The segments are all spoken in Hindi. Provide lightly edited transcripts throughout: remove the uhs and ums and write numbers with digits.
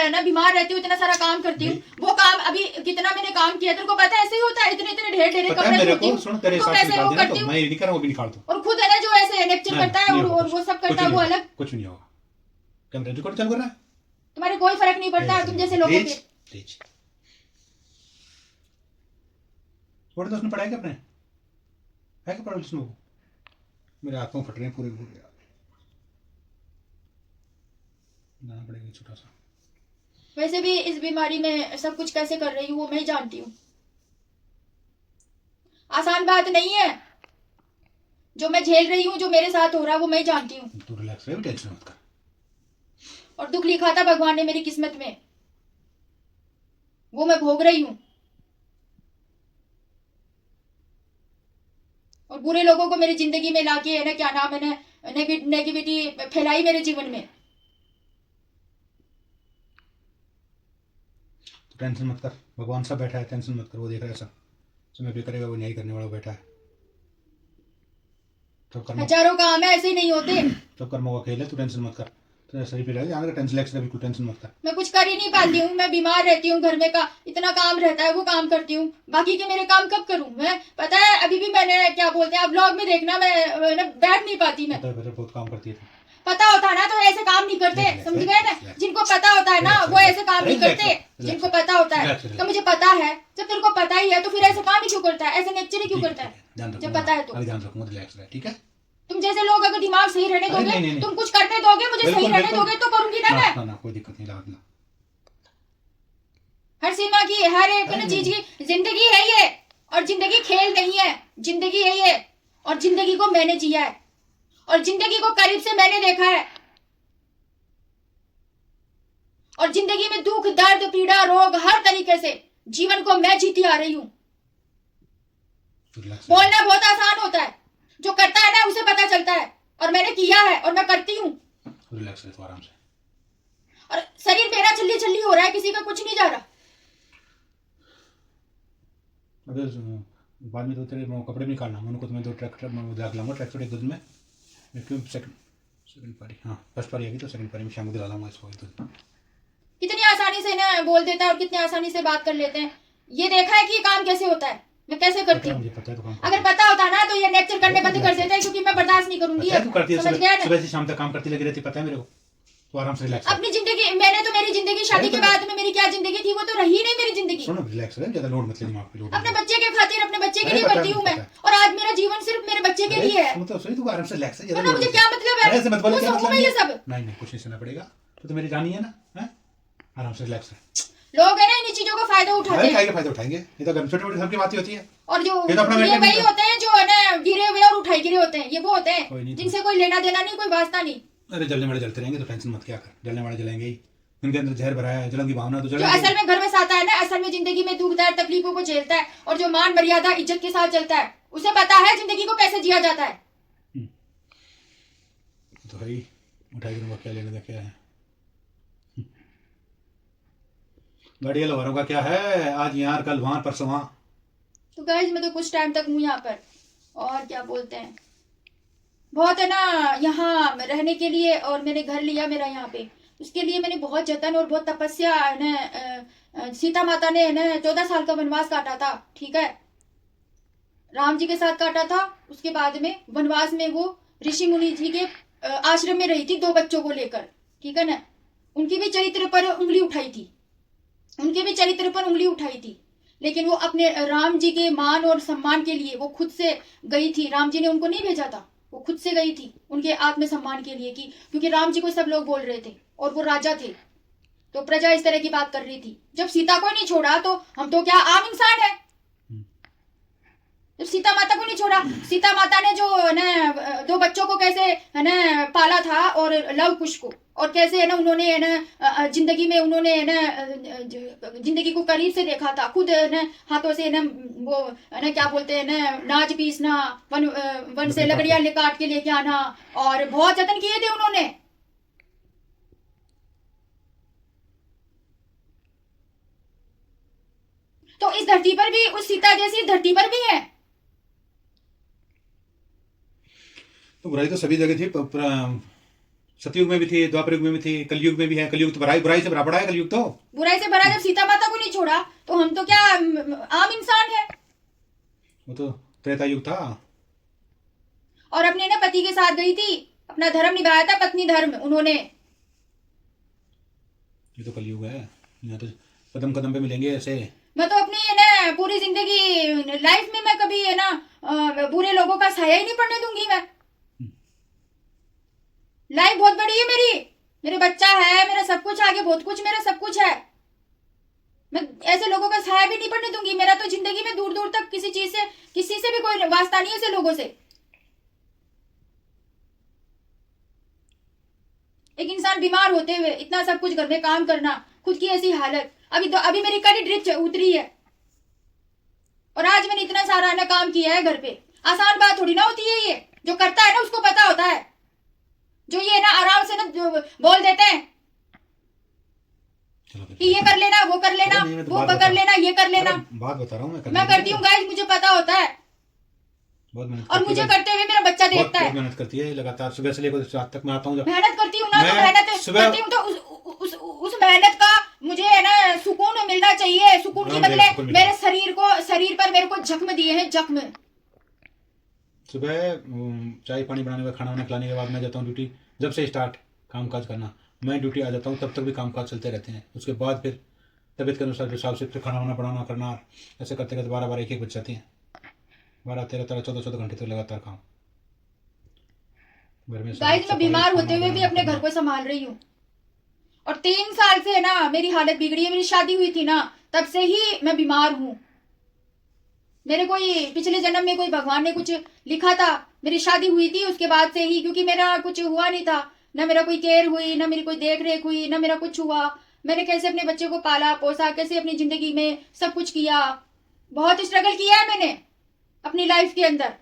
है ना बीमार रहती हूँ, इतना सारा काम करती हूँ, वो काम अभी कितना मैंने काम किया तेरे को पता है? ऐसे ही होता है, इतने इतने ढेर ढेर कपड़े धोती हूँ, सुन तेरे तो हिसाब से कैसे निकाल वो देना, करती तो हूँ। मैं ये नहीं कर रहा हूँ, वो भी निकाल दो। और खुद है ना जो ऐसे लेक्चर करता है और वो सब करता है वो अलग। कुछ भी नहीं होगा, कैमरा रिकॉर्ड चालू कर रहा है, तुम्हारे कोई फर्क नहीं पड़ता तुम जैसे लोगों के। तेज छोड़ दो, उसने पढ़ाया क्या अपने, है क्या पढ़ा उसने? वो मेरे आंखों फट रहे हैं पूरे पूरे, जाना पड़ेगा छोटा सा। वैसे भी इस बीमारी में सब कुछ कैसे कर रही हूँ वो मैं ही जानती हूँ, आसान बात नहीं है जो मैं झेल रही हूँ, जो मेरे साथ हो रहा है वो मैं ही जानती हूँ। तू रिलैक्स रहे, टेंशन मत कर। और दुख लिखा था भगवान ने मेरी किस्मत में, वो मैं भोग रही हूँ। और बुरे लोगों को मेरी जिंदगी में लाके है ना क्या नाम है ना नेगेटिविटी फैलाई मेरे जीवन में। तो टेंशन मत कर, भगवान सब बैठा है, टेंशन मत कर, वो देख रहा है सब, समय पे करेगा, वो न्याय करने वाला बैठा है। सब कर्म, हजारों काम है ऐसे ही नहीं होते। सब कर्मों का खेल है, तू टेंशन मत कर, तेरा शरीर पे रहेगा, यहाँ टेंशन रिलैक्स रहे, बिल्कुल टेंशन मत कर। मैं कुछ कर ही नहीं पाती हूँ, मैं बीमार रहती हूँ, घर में का इतना काम रहता है वो काम करती हूँ, बाकी के मेरे काम कब करूँ मैं? पता है अभी भी मैंने क्या बोलते हैं, ब्लॉग में देखना मैं बैठ नहीं पाती। मैं बहुत काम करती है, पता होता है ना तो ऐसे काम नहीं करते, समझ गए ना? जिनको पता होता है ना वो ऐसे काम नहीं करते, जिनको पता होता है। तो मुझे पता है, जब तेरे को पता ही है तो फिर ऐसे काम ही क्यों करता है, ऐसे नेचर ही क्यों करता है जब पता है तो? ध्यान रखूंगा, रिलैक्स रहे, ठीक है? तुम जैसे लोग अगर दिमाग सही रहने दोगे, तुम कुछ करने दोगे, मुझे सही रहने दोगे तो करूंगी ना मैं। ना कोई दिक्कत नहीं, लागना हर सीमा की हर एक चीज की जिंदगी है ये, और जिंदगी खेल नहीं है, जिंदगी है ये, और जिंदगी को मैंने जिया है, और जिंदगी को करीब से मैंने देखा है, और जिंदगी में दुख दर्द पीड़ा रोग हर तरीके से जीवन को मैं जीती आ रही हूँ। बोलना बहुत आसान होता है, जो करता है ना उसे पता चलता है, और मैंने किया है और मैं करती हूँ। रिलैक्स रहे, आराम से। और शरीर मेरा छल्ली छल्ली हो रहा है, किसी का कुछ नहीं जा रहा। अगर बाद में तो तेरे कपड़े भी निकालना, उनको तो मैं 2 ट्रैक्टर में रख लाऊंगा, ट्रैक्टर एक दूध में, क्यों सेकंड पारी, हाँ फर्स्ट पारी आएगी तो सेकंड पारी में शाम को दिला लाऊंगा इसको दूध। कितनी आसानी से ना बोल देता है और कितनी आसानी से बात कर लेते हैं। ये देखा है कि काम कैसे होता है, मैं कैसे करती हूँ। अगर पता होता ना तो ये लेक्चर करने बंद कर देते हैं, क्योंकि मैं बर्दाश्त नहीं करूंगी। समझ गया ना? सुबह से शाम तक काम करती लगी रहती, पता है मेरे को, तो आराम से रिलैक्स। अपनी जिंदगी मैंने तो मेरी जिंदगी शादी के बाद में मेरी क्या जिंदगी थी वो तो रही नहीं मेरी जिंदगी। सुनो रिलैक्स रहे, ज्यादा लोड मत ले दिमाग पे, लोड अपने बच्चे के खातिर अपने बच्चे के लिए करती हूँ मैं, और आज मेरा जीवन सिर्फ मेरे बच्चे के लिए है। तो सही, तू आराम से रिलैक्स है, ज्यादा मुझे क्या मतलब है, ऐसे मत बोलो, क्या मतलब है ये सब? नहीं कुछ नहीं सुनना पड़ेगा, तो मेरी जानी है ना, आराम से रिलैक्स रहे। लोग है ना इन चीजों का फायदा उठाते हैं, फायदा उठाएंगे, ये तो छोटी मोटी सबकी बात ही होती है। और जो ये वही होते हैं जो है ना गिरे हुए और उठाए गिरे होते हैं, ये वो होते हैं जिनसे कोई लेना देना नहीं, कोई वास्ता नहीं। अरे जलने वाले जलते रहेंगे, तो टेंशन मत क्या कर, जलने वाले जलेंगे ही, उनके अंदर जहर भरा है, जलन की भावना तो जो असल में घर में आता है ना, असल में जिंदगी में दुख दर्द तकलीफों को झेलता है, और जो मान मर्यादा इज्जत के साथ चलता है, उसे पता है जिंदगी को कैसे जिया जाता है। तो भाई उठाई क्या लेने क्या है, गाड़ियाँ लोहारों का क्या है, आज यहाँ कल वहां परसों वहां। तो गाइस मैं तो कुछ टाइम तक हूँ यहाँ पर, और क्या बोलते हैं, बहुत है ना यहाँ रहने के लिए, और मैंने घर लिया मेरा यहाँ पे, उसके लिए मैंने बहुत जतन और बहुत तपस्या है ना, सीता माता ने है ना 14 साल का वनवास काटा था, ठीक है, राम जी के साथ काटा था। उसके बाद में वनवास में वो ऋषि मुनि जी के आश्रम में रही थी 2 बच्चों को लेकर, ठीक है ना, उनकी भी चरित्र पर उंगली उठाई थी, उनके भी चरित्र पर उंगली उठाई थी, लेकिन वो अपने राम जी के मान और सम्मान के लिए वो खुद से गई थी, राम जी ने उनको नहीं भेजा था, वो खुद से गई थी उनके आत्मसम्मान के लिए, की क्योंकि राम जी को सब लोग बोल रहे थे और वो राजा थे, तो प्रजा इस तरह की बात कर रही थी। जब सीता को नहीं छोड़ा तो हम तो क्या आम इंसान है, जब सीता माता को नहीं छोड़ा, सीता माता ने जो है ना 2 बच्चों को कैसे है ना पाला था, और लव कुश को, और कैसे है ना उन्होंने है ना जिंदगी में उन्होंने है ना जिंदगी को करीब से देखा था, खुद है ना हाथों से ना वो है ना क्या बोलते हैं ना नाज पीसना, वन से लकड़ियां ले काट के लेके आना, और बहुत जतन किए थे उन्होंने। तो इस धरती पर भी उस सीता जैसी धरती पर भी है, तो बुराई तो सभी जगह थी, सतयुग में भी थी, द्वापर युग में भी थी, कलयुग में भी है। कलयुग तो बुराई बुराई से भरा पड़ा है कलयुग तो। बुराई से भरा, जब सीता माता को नहीं छोड़ा तो हम तो क्या आम इंसान है। वो तो त्रेता युग था। और अपने ना पति के साथ गई थी, अपना धर्म निभाया था, पत्नी धर्म उन्होंने। ये तो कलयुग है, यहाँ तो कदम कदम पे मिलेंगे ऐसे। मैं तो अपनी है ना पूरी जिंदगी लाइफ में मैं कभी है ना बुरे लोगों का साया ही नहीं पड़ने दूंगी मैं। लाइफ बहुत बड़ी है मेरी, मेरे बच्चा है, मेरा सब कुछ, आगे बहुत कुछ मेरा सब कुछ है। मैं ऐसे लोगों का साया भी नहीं पड़ने दूंगी। मेरा तो जिंदगी में दूर दूर तक किसी चीज से, किसी से भी कोई वास्ता नहीं है ऐसे लोगों से। एक इंसान बीमार होते हुए इतना सब कुछ घर में काम करना, खुद की ऐसी हालत, अभी मेरी कड़ी ड्रिप उतरी है और आज मैंने इतना सारा ना काम किया है घर पे। आसान बात थोड़ी ना होती है ये, जो करता है ना उसको पता होता है। जो ये ना आराम से ना बोल देते हैं कि ये कर लेना, वो कर लेना, वो कर लेना, ये कर लेना। बात बता रहा हूँ मैं करती हूँ गाइस, मुझे पता होता है। बहुत मेहनत और मुझे करते हुए मेरा बच्चा देखता है। बहुत मेहनत करती है लगातार, सुबह से लेकर रात तक मैं आता हूँ। मेहनत करती हूँ ना, तो मेहनत करती हूँ तो उस मेहनत का मुझे है ना सुकून मिलना चाहिए। सुकून के बदले मेरे शरीर पर मेरे को जख्म दिए हैं, जख्म। सुबह चाय पानी बनाने का, खाना वाना खिलाने के बाद मैं जाता हूँ ड्यूटी। जब से स्टार्ट काम काज करना, मैं ड्यूटी आ जाता हूँ, तब तक भी काम काज चलते रहते हैं। उसके बाद फिर तबीयत के अनुसार हिसाब से फिर खाना वाना बनाना करना, ऐसे करते करते 12 1 बज जाते हैं। 12 13 13 14 घंटे तक लगातार काम घर में। गाइस मैं बीमार होते हुए भी अपने घर को संभाल रही हूँ और 3 साल से है ना मेरी हालत बिगड़ी है। मेरी शादी हुई थी ना, तब से ही मैं बीमार हूँ। मेरे कोई पिछले जन्म में कोई भगवान ने कुछ लिखा था, मेरी शादी हुई थी उसके बाद से ही, क्योंकि मेरा कुछ हुआ नहीं था, ना मेरा कोई केयर हुई, ना मेरी कोई देख रेख हुई, ना मेरा कुछ हुआ। मैंने कैसे अपने बच्चे को पाला पोसा, कैसे अपनी जिंदगी में सब कुछ किया। बहुत स्ट्रगल किया है मैंने अपनी लाइफ के अंदर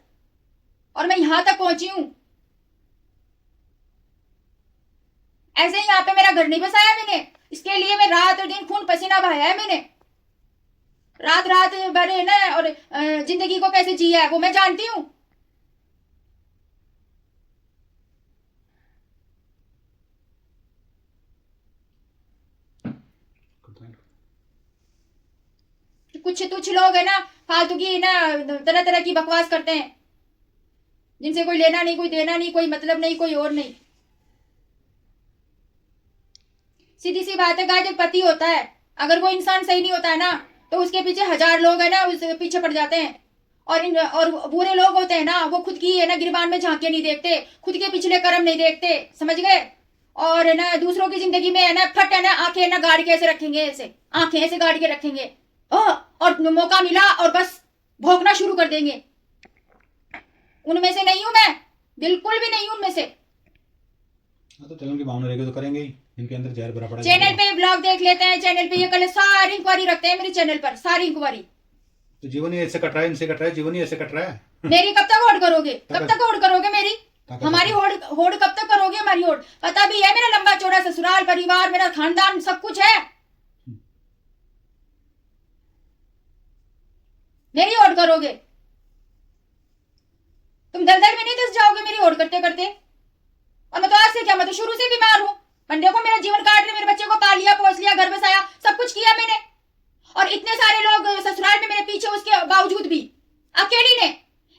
और मैं यहां तक पहुंची हूं। ऐसे ही यहाँ पे मेरा घर नहीं बसाया मैंने, इसके लिए मैं रात और दिन खून पसीना बहाया है मैंने। रात रात भर है ना, और जिंदगी को कैसे जिया है वो मैं जानती हूँ। कुछ तुच्छ लोग है ना फालतू की ना तरह तरह की बकवास करते हैं, जिनसे कोई लेना नहीं, कोई देना नहीं, कोई मतलब नहीं, कोई और नहीं। सीधी सी बात है गाइस, एक पति होता है, अगर वो इंसान सही नहीं होता है ना तो उसके पीछे 1000 लोग है ना उसके पीछे पड़ जाते हैं। और बुरे लोग होते हैं ना, वो खुद की है ना गिरबान में झांके नहीं देखते, खुद के पिछले कर्म नहीं देखते, समझ गए। और है ना दूसरों की जिंदगी में है ना फट है ना आंखें ना गाड़ के ऐसे रखेंगे, ऐसे आंखें ऐसे गाड़ के रखेंगे और मौका मिला और बस भौंकना शुरू कर देंगे। उनमें से नहीं हूं मैं, बिल्कुल भी नहीं हूं उनमें से। तो चलो उनकी भावना रहेगी तो करेंगे ही, इनके अंदर जहर भरा पड़ा है। चैनल पे ब्लॉग देख लेते हैं, चैनल पे ये कल सारी इंक्वायरी रखते हैं मेरे चैनल पर, सारी इंक्वायरी। तो जीवन ही ऐसे कट रहा है, इनसे कट रहा है, जीवन ही ऐसे कट रहा है। मेरी कब तक होड़ करोगे, कब तक होड़ करोगे मेरी? हमारी होड़ कब तक करोगे हमारी होड़? पता भी है मेरा लंबा चौड़ा ससुराल परिवार, मेरा खानदान सब कुछ है। मेरी होड़ करोगे तुम, दलदल में नहीं धंस जाओगे मेरी होड़ करते करते। और मैं तो आज से क्या, मैं तो शुरू से बीमार हूं। पंडे को मेरा जीवन काट रहे, मेरे बच्चे को पाल लिया, पोस लिया, घर बसाया, सब कुछ किया मैंने। और इतने सारे लोग ससुराल में मेरे पीछे, उसके बावजूद भी अकेली ने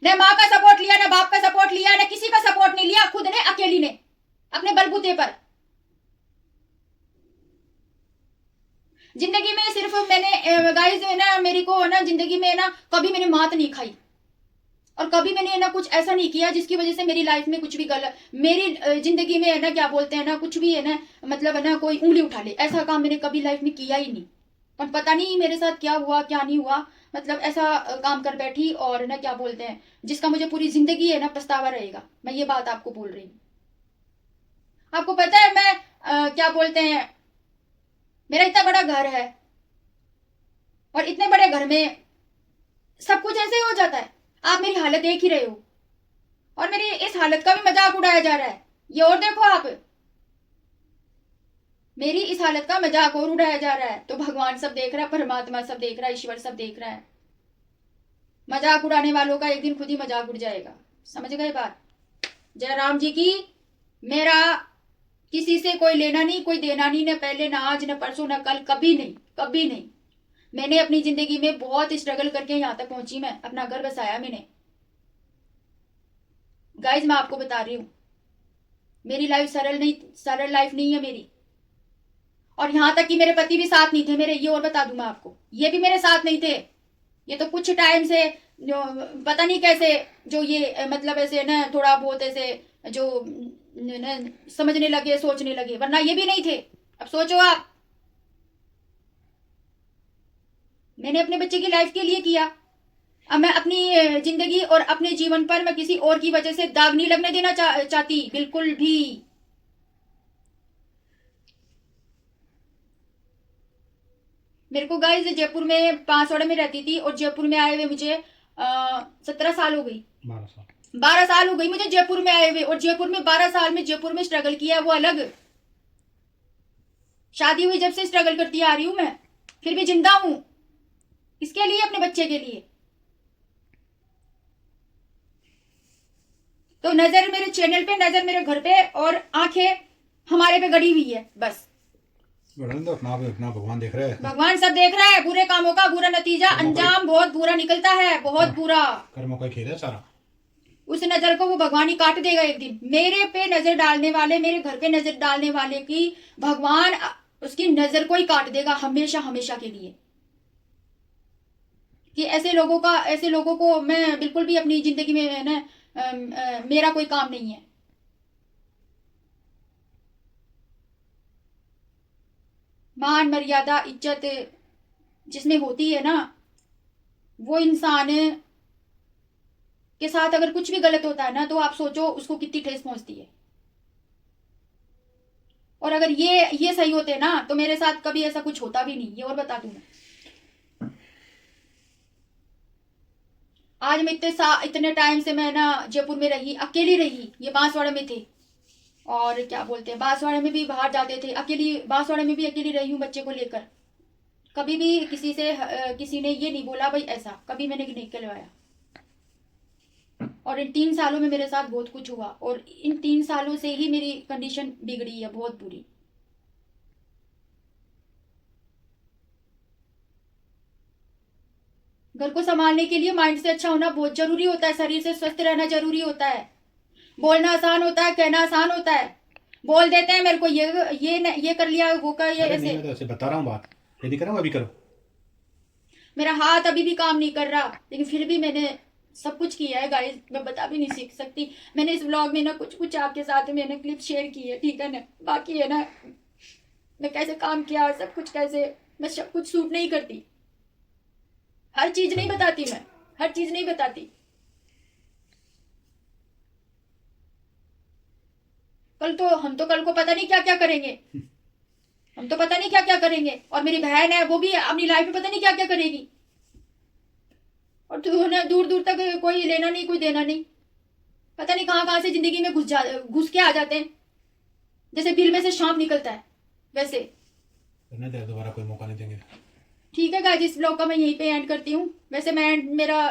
न माँ का सपोर्ट लिया, न बाप का सपोर्ट लिया, न किसी का सपोर्ट नहीं लिया, खुद ने अकेली ने अपने बलबूते पर। जिंदगी में सिर्फ मैंने गाइस ना मेरी को ना जिंदगी में ना कभी मैंने मात नहीं खाई और कभी मैंने ना कुछ ऐसा नहीं किया जिसकी वजह से मेरी लाइफ में कुछ भी गलत, मेरी जिंदगी में है ना क्या बोलते हैं ना कुछ भी है ना मतलब है ना कोई उंगली उठा ले, ऐसा काम मैंने कभी लाइफ में किया ही नहीं। पर पता नहीं मेरे साथ क्या हुआ क्या नहीं हुआ, मतलब ऐसा काम कर बैठी और ना क्या बोलते हैं जिसका मुझे पूरी जिंदगी है ना पछतावा रहेगा। मैं ये बात आपको बोल रही हूँ। आपको पता है मैं क्या बोलते हैं, मेरा इतना बड़ा घर है और इतने बड़े घर में सब कुछ ऐसे ही हो जाता है। आप मेरी हालत देख ही रहे हो और मेरी इस हालत का भी मजाक उड़ाया जा रहा है। ये और देखो आप, मेरी इस हालत का मजाक और उड़ाया जा रहा है। तो भगवान सब देख रहा है, परमात्मा सब देख रहा है, ईश्वर सब देख रहा है। मजाक उड़ाने वालों का एक दिन खुद ही मजाक उड़ जाएगा, समझ गए बात। जय राम जी की। मेरा किसी से कोई लेना नहीं, कोई देना नहीं, ना पहले, ना आज, ना परसों, ना कल, कभी नहीं, कभी नहीं। मैंने अपनी जिंदगी में बहुत स्ट्रगल करके यहाँ तक पहुंची, मैं अपना घर बसाया मैंने। गाइज मैं आपको बता रही हूँ, मेरी लाइफ सरल लाइफ नहीं है मेरी। और यहाँ तक कि मेरे पति भी साथ नहीं थे मेरे, ये और बता दूं मैं आपको, ये भी मेरे साथ नहीं थे। ये तो कुछ टाइम से जो पता नहीं कैसे, जो ये मतलब ऐसे ना थोड़ा बहुत ऐसे जो न, समझने लगे, सोचने लगे, वरना ये भी नहीं थे। अब सोचो आप, मैंने अपने बच्चे की लाइफ के लिए किया। अब मैं अपनी जिंदगी और अपने जीवन पर मैं किसी और की वजह से दाग नहीं लगने देना चाहती, बिल्कुल भी। मेरे को गाइस जयपुर में पांचवाड़ा में रहती थी, और जयपुर में आए हुए मुझे 17 साल हो गई, 12 साल हो गई मुझे जयपुर में आए हुए। और जयपुर में 12 साल में जयपुर में स्ट्रगल किया वो अलग। शादी हुई जब से स्ट्रगल करती आ रही हूं मैं, फिर भी जिंदा हूं, इसके लिए, अपने बच्चे के लिए। तो नजर मेरे चैनल पे, नजर मेरे घर पे, और आंखें हमारे पे गड़ी हुई है बस। अपना भगवान देख रहा है, भगवान सब देख रहा है। बुरे कामों का बुरा नतीजा, अंजाम बहुत बुरा निकलता है, बहुत बुरा। कर्मों का खेल है सारा। उस नजर को वो भगवान ही काट देगा एक दिन। मेरे पे नजर डालने वाले, मेरे घर पे नजर डालने वाले की भगवान उसकी नजर को ही काट देगा, हमेशा हमेशा के लिए। कि ऐसे लोगों को मैं बिल्कुल भी अपनी जिंदगी में ना मेरा कोई काम नहीं है। मान मर्यादा इज्जत जिसमें होती है ना, वो इंसान के साथ अगर कुछ भी गलत होता है ना, तो आप सोचो उसको कितनी ठेस पहुंचती है। और अगर ये सही होते ना, तो मेरे साथ कभी ऐसा कुछ होता भी नहीं, ये और बता दूं मैं। आज मैं इतने टाइम से मैं ना जयपुर में रही, अकेली रही। ये बांसवाड़ा में थे, और क्या बोलते हैं, बांसवाड़ा में भी बाहर जाते थे अकेली, बांसवाड़ा में भी अकेली रही हूँ बच्चे को लेकर। कभी भी किसी ने ये नहीं बोला भाई ऐसा, कभी मैंने नहीं कहलवाया। और इन 3 सालों में मेरे साथ बहुत कुछ हुआ, और इन 3 सालों से ही मेरी कंडीशन बिगड़ी है बहुत बुरी। घर को संभालने के लिए माइंड से अच्छा होना बहुत जरूरी होता है, शरीर से स्वस्थ रहना जरूरी होता है। बोलना आसान होता है, कहना आसान होता है। बोल देते हैं मेरे को ये कर लिया, वो कर, ये ऐसे। मैं तो बता रहा हूँ बात, यदि करो अभी करो। मेरा हाथ अभी भी काम नहीं कर रहा, लेकिन फिर भी मैंने सब कुछ किया है गाइस, मैं बता भी नहीं सीख सकती। मैंने इस व्लॉग में ना कुछ कुछ आपके साथ मैंने क्लिप शेयर की है, ठीक है ना। बाकी है ना, मैं कैसे काम किया, सब कुछ कैसे, मैं सब कुछ शूट नहीं करती, हर चीज नहीं बताती, मैं हर चीज नहीं बताती। हम तो कल को पता नहीं क्या क्या करेंगे, हम तो पता नहीं क्या क्या करेंगे। और मेरी बहन है, वो भी अपनी लाइफ में पता नहीं क्या क्या करेगी। और दूर दूर तक कोई लेना नहीं, कोई देना नहीं, पता नहीं कहां कहां से जिंदगी में घुस के आ जाते हैं, जैसे बिल में से सांप निकलता है वैसे। दोबारा कोई मौका नहीं देंगे। ठीक है गाइस, इस ब्लॉग का मैं यहीं पे एंड करती हूँ। वैसे मेरा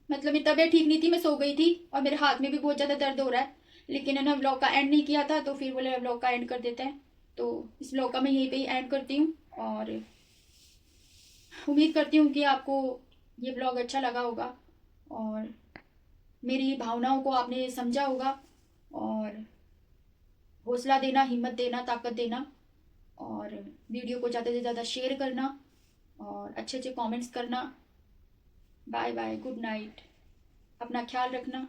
मतलब मेरी तबीयत ठीक नहीं थी, मैं सो गई थी, और मेरे हाथ में भी बहुत ज़्यादा दर्द हो रहा है, लेकिन है ना ब्लॉग का एंड नहीं किया था, तो फिर बोले ब्लॉग का एंड कर देते हैं। तो इस ब्लॉग का मैं यहीं पे ही एंड करती हूँ, और उम्मीद करती हूँ कि आपको ये ब्लॉग अच्छा लगा होगा, और मेरी भावनाओं को आपने समझा होगा, और हौसला देना, हिम्मत देना, ताकत देना, और वीडियो को ज़्यादा से ज़्यादा शेयर करना, और अच्छे अच्छे कमेंट्स करना। बाय बाय, गुड नाइट, अपना ख्याल रखना।